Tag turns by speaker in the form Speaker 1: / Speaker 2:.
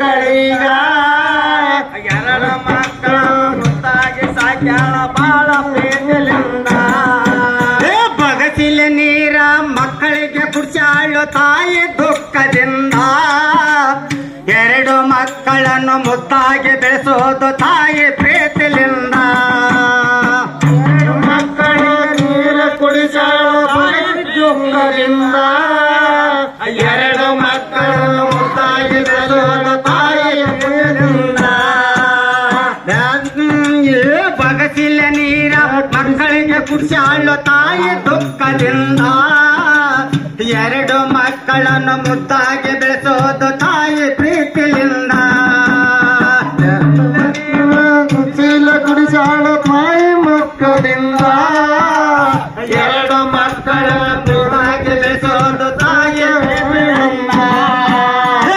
Speaker 1: ಮಕ್ಕಳೀಗ ಎರಡು ಮಕ್ಕಳ ಮುದ್ದಾಗಿ ಸಾಕ್ಯಾಳ ಬಾಳ ಪ್ರೀತಿಲಿಂದ ಬಗಸಿಲ ನೀರ ಮಕ್ಕಳಿಗೆ ಕುಡಿಸಾಳು ತಾಯಿ ದುಃಖದಿಂದ ಎರಡು ಮಕ್ಕಳನ್ನು ಮುದ್ದಾಗಿ ಬೆಳೆಸೋದು ತಾಯಿ ಪ್ರೀತಿಲಿಂದ ಮಕ್ಕಳು ನೀರು ಕುಡಿಸಾಳು ದುಃಖದಿಂದ ಎರಡು ಮಕ್ಕಳನ್ನು ಮುದ್ದಾಗಿ ಬೆಳೆಸೋದು ತಾಯಿ ಪ್ರೀತಿಲಿಂದ ಬಗಸಿಲ ನೀರ ಮಕ್ಕಳಿಗೆ ಕುಡಿಸಾಳು ತಾಯಿ ದುಃಖದಿಂದ ಎರಡು ಮಕ್ಕಳನ್ನು ಮುದ್ದಾಗಿ